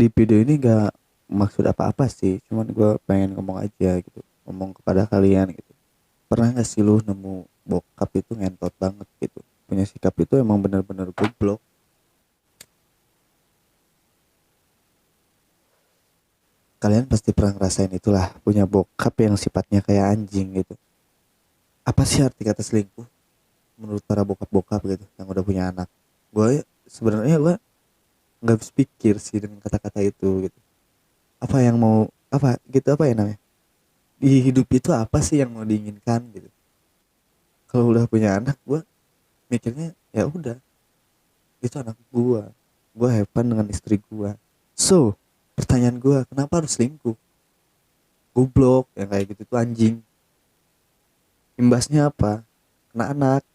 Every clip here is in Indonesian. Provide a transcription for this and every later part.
di video ini gak maksud apa-apa sih, cuman gue pengen ngomong aja gitu, ngomong kepada kalian gitu. Pernah gak sih lu nemu bokap itu ngentot banget gitu, punya sikap itu emang bener-bener goblok. Kalian pasti pernah ngerasain itulah, punya bokap yang sifatnya kayak anjing gitu. Apa sih arti kata selingkuh menurut para bokap-bokap gitu yang udah punya anak? Gue sebenarnya gue nggak habis pikir sih dengan kata-kata itu gitu. Apa yang mau, apa gitu, apa ya namanya, di hidup itu apa sih yang mau diinginkan gitu. Kalau udah punya anak, gue mikirnya ya udah, itu anak gue have fun dengan istri gue. So pertanyaan gue, kenapa harus selingkuh? Goblok yang kayak gitu tuh anjing. Imbasnya apa? Kena anak.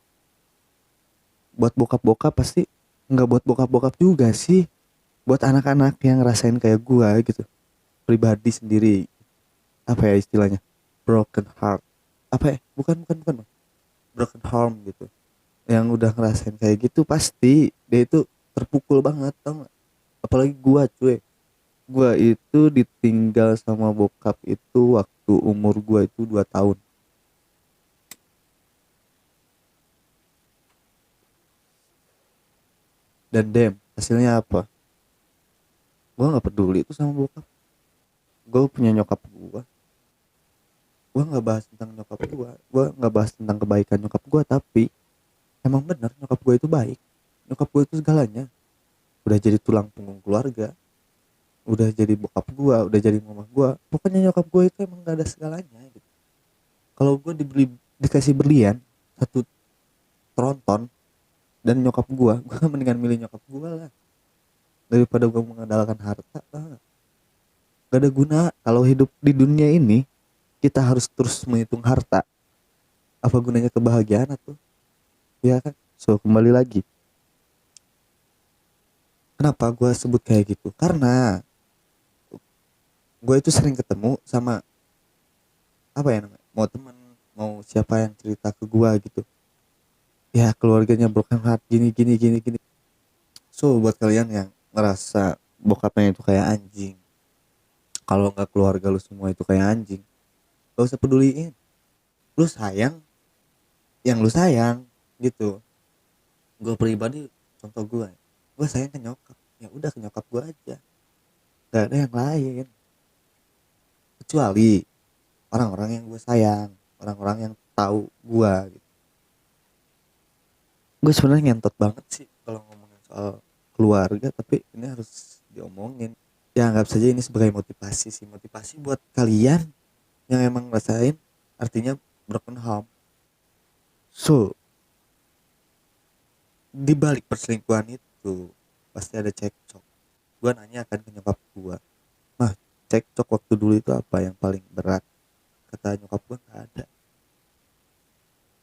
Buat bokap-bokap pasti, nggak buat bokap-bokap juga sih, buat anak-anak yang ngerasain kayak gue gitu, pribadi sendiri. Apa ya istilahnya, broken heart, apa ya, bukan Bang. Broken home gitu, yang udah ngerasain kayak gitu pasti dia itu terpukul banget, tau gak? Apalagi gua cuy, gua itu ditinggal sama bokap itu waktu umur gua itu 2 tahun. Dan hasilnya apa? Gua nggak peduli itu sama bokap. Gua punya nyokap gua nggak bahas tentang nyokap gua nggak bahas tentang kebaikan nyokap gua, tapi emang bener nyokap gua itu baik. Nyokap gua itu segalanya, udah jadi tulang punggung keluarga, udah jadi bokap gua, udah jadi mama gua. Pokoknya nyokap gua itu emang gak ada segalanya gitu. Kalau gua dikasih berlian satu tronton dan nyokap gua mendingan milih nyokap gua lah daripada gua mengandalkan harta. Gak ada guna kalau hidup di dunia ini kita harus terus menghitung harta. Apa gunanya kebahagiaan tuh? Ya kan? So kembali lagi, kenapa gua sebut kayak gitu? Karena gua itu sering ketemu sama, apa ya namanya, mau temen, mau siapa yang cerita ke gua gitu, ya keluarganya broken heart gini gini gini gini. So buat kalian yang ngerasa bokapnya itu kayak anjing, kalau nggak keluarga lu semua itu kayak anjing, gak usah peduliin. Lu sayang yang lu sayang gitu. Gue pribadi, contoh gue sayang ke nyokap, ya udah ke nyokap gue aja, gak ada yang lain. Kecuali orang-orang yang gue sayang, orang-orang yang tahu gue gitu. Gue sebenarnya ngentot banget sih kalau ngomongin soal keluarga, tapi ini harus diomongin. Ya anggap saja ini sebagai motivasi sih, motivasi buat kalian yang emang ngerasain artinya broken home. So di balik perselingkuhan itu pasti ada cekcok. Gue nanya akan ke nyokap gue, mah cekcok waktu dulu itu apa yang paling berat? Kata nyokap gue, nggak ada.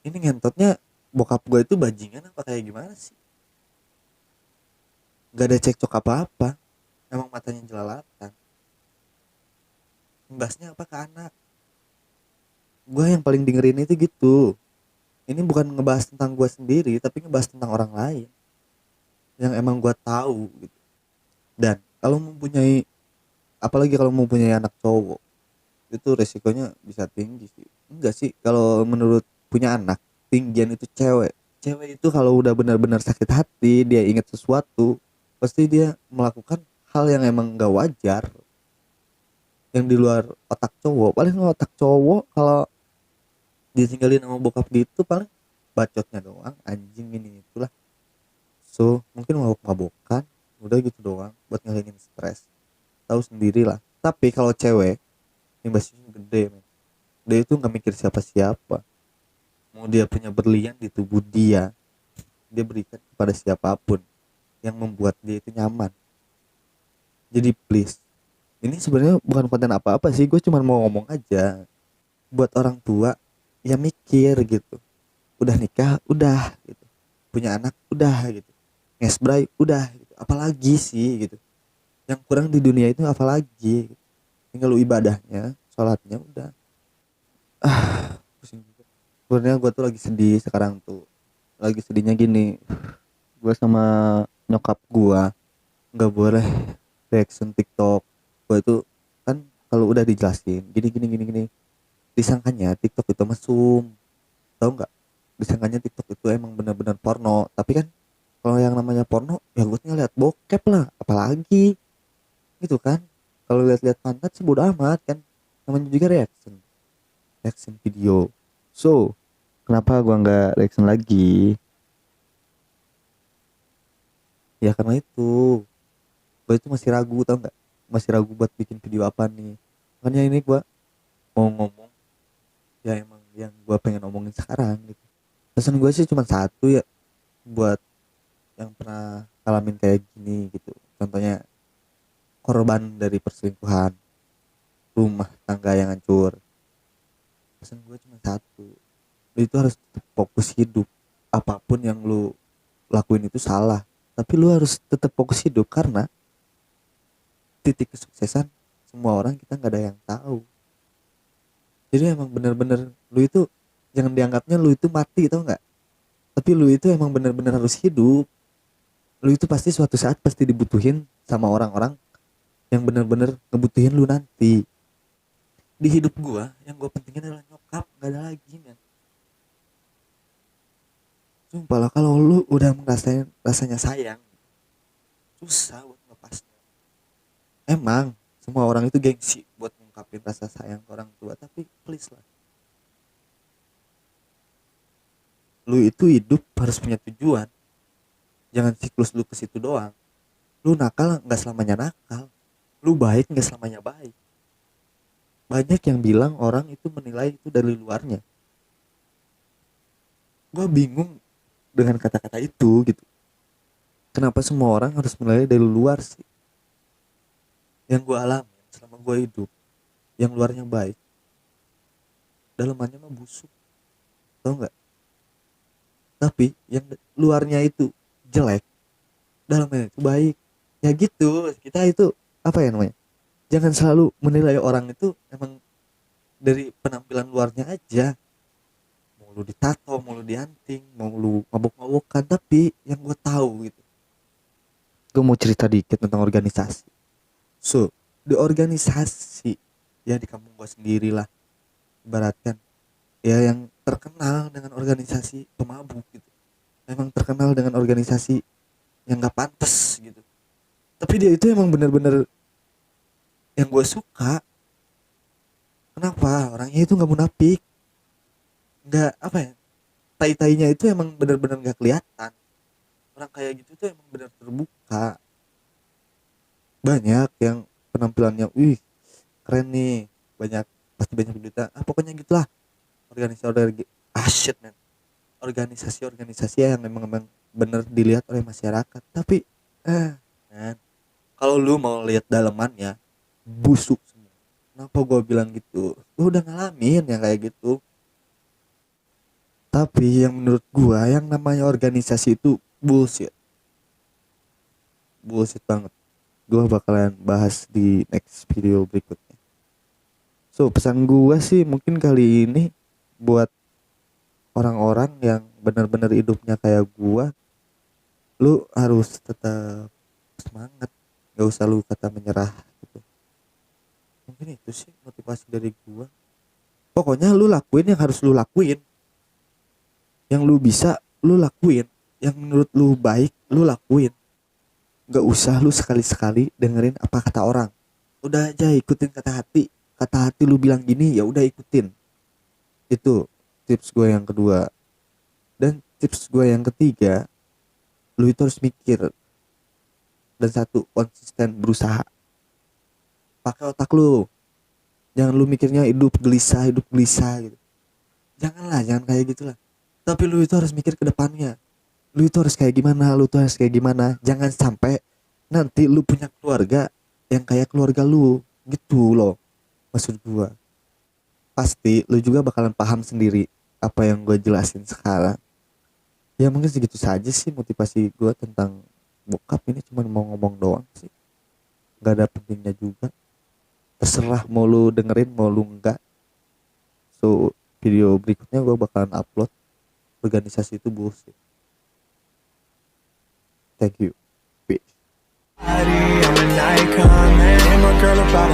Ini ngentotnya bokap gue itu bajingan apa kayak gimana sih? Gak ada cekcok apa-apa, emang matanya jelalatan. Imbasnya apa ke anak? Gue yang paling dengerin itu gitu. Ini bukan ngebahas tentang gue sendiri, tapi ngebahas tentang orang lain yang emang gue tahu gitu. Dan kalau mempunyai, apalagi kalau mempunyai anak cowok, itu resikonya bisa tinggi sih. Enggak sih, kalau menurut punya anak tinggian itu cewek. Cewek itu kalau udah benar-benar sakit hati, dia ingat sesuatu, pasti dia melakukan hal yang emang gak wajar, yang di luar otak cowok. Paling otak cowok kalau ditinggalin sama bokap gitu paling bacotnya doang, anjing ini itulah. So mungkin mabok-mabokan, udah gitu doang buat ngilangin stres, tahu sendiri lah. Tapi kalau cewek, imbasnya gede men. Dia itu nggak mikir siapa-siapa, mau dia punya berlian di tubuh dia berikan kepada siapapun yang membuat dia itu nyaman. Jadi please, ini sebenarnya bukan konten apa-apa sih, gue cuma mau ngomong aja buat orang tua yang mikir gitu. Udah nikah udah gitu, punya anak udah gitu, ngesbray udah gitu, apalagi sih gitu yang kurang di dunia itu, apalagi gitu. Tinggal lu ibadahnya, sholatnya udah. Pusing juga sebenarnya. Gue tuh lagi sedih sekarang tuh, lagi sedihnya gini, gue sama nyokap gue nggak boleh reaction TikTok gue itu kan kalau udah dijelasin gini gini gini gini, disangkanya TikTok itu mesum, tahu nggak? Disangkanya TikTok itu emang benar-benar porno, tapi kan kalau yang namanya porno ya gue tinggal lihat bokep lah, apalagi gitu kan. Kalau lihat-lihat pantat sih bodo amat kan, namanya juga reaction, reaction video. So kenapa gua nggak reaction lagi? Ya karena itu gue itu masih ragu, tau nggak, masih ragu buat bikin video apa nih. Makanya ini gua mau ngomong ya emang yang gua pengen omongin sekarang gitu. Pesan gue sih cuma satu ya, buat yang pernah ngalamin kayak gini gitu, contohnya korban dari perselingkuhan, rumah tangga yang hancur. Pesan gue cuma satu, lu itu harus tetap fokus hidup. Apapun yang lu lakuin itu salah, tapi lu harus tetap fokus hidup, karena titik kesuksesan semua orang kita nggak ada yang tahu. Jadi emang bener-bener lu itu jangan dianggapnya lu itu mati, tau nggak, tapi lu itu emang bener-bener harus hidup. Lu itu pasti suatu saat pasti dibutuhin sama orang-orang yang bener-bener ngebutuhin lu nanti. Di hidup gua yang gua pentingin adalah nyokap, nggak ada lagi men. Sumpah lah, kalau lu udah ngerasain rasanya sayang, susah buat ngepasnya. Emang semua orang itu gengsi buat ngungkapin rasa sayang ke orang tua, tapi please lah, lu itu hidup harus punya tujuan. Jangan siklus lu ke situ doang. Lu nakal nggak selamanya nakal, lu baik nggak selamanya baik. Banyak yang bilang orang itu menilai itu dari luarnya. Gua bingung dengan kata-kata itu gitu. Kenapa semua orang harus menilai dari luar sih? Yang gue alami selama gue hidup, yang luarnya baik, dalamannya mah busuk, tau nggak? Tapi yang luarnya itu jelek, dalamnya itu baik. Ya gitu, kita itu apa ya namanya? Jangan selalu menilai orang itu emang dari penampilan luarnya aja. Mau lu ditato, mau lu dianting, mau lu mabuk-mabukan, tapi yang gue tahu gitu. Gue mau cerita dikit tentang organisasi. So, di organisasi ya di kampung gue sendiri lah, ibaratkan ya yang terkenal dengan organisasi pemabuk gitu, emang terkenal dengan organisasi yang nggak pantas gitu, tapi dia itu emang bener-bener yang gue suka. Kenapa? Orangnya itu nggak munafik, nggak apa ya, tai-tainya itu emang bener-bener nggak kelihatan. Orang kayak gitu tuh emang bener terbuka. Banyak yang penampilannya wih keren nih, banyak, pasti banyak duitnya, pokoknya gitulah. Organisasi shit man, organisasi-organisasi yang memang bener dilihat oleh masyarakat, tapi man, kalau lu mau lihat dalemannya busuk semua. Kenapa gue bilang gitu, gue udah ngalamin yang kayak gitu. Tapi yang menurut gue yang namanya organisasi itu bullshit, bullshit banget. Gue bakalan bahas di next video berikutnya. So pesan gue sih mungkin kali ini buat orang-orang yang benar-benar hidupnya kayak gua, lu harus tetap semangat, gak usah lu kata menyerah gitu. Mungkin itu sih motivasi dari gua. Pokoknya lu lakuin yang harus lu lakuin, yang lu bisa lu lakuin, yang menurut lu baik lu lakuin. Gak usah lu sekali-sekali dengerin apa kata orang. Udah aja ikutin kata hati lu bilang gini ya udah ikutin. Itu tips gue yang kedua. Dan tips gue yang ketiga, lu itu harus mikir. Dan satu, konsisten berusaha. Pakai otak lu. Jangan lu mikirnya hidup gelisah gitu. Janganlah, jangan kayak gitulah. Tapi lu itu harus mikir ke depannya. Lu itu harus kayak gimana, lu tuh harus kayak gimana. Jangan sampai nanti lu punya keluarga yang kayak keluarga lu. Gitu loh maksud gua. Pasti lu juga bakalan paham sendiri apa yang gue jelasin sekarang. Ya mungkin segitu saja sih motivasi gue tentang bokap ini, cuma mau ngomong doang sih, nggak ada pentingnya juga. Terserah mau lu dengerin mau lu enggak. So video berikutnya gue bakalan upload organisasi itu bullshit. Thank you. Peace. an icon, man. And my girl about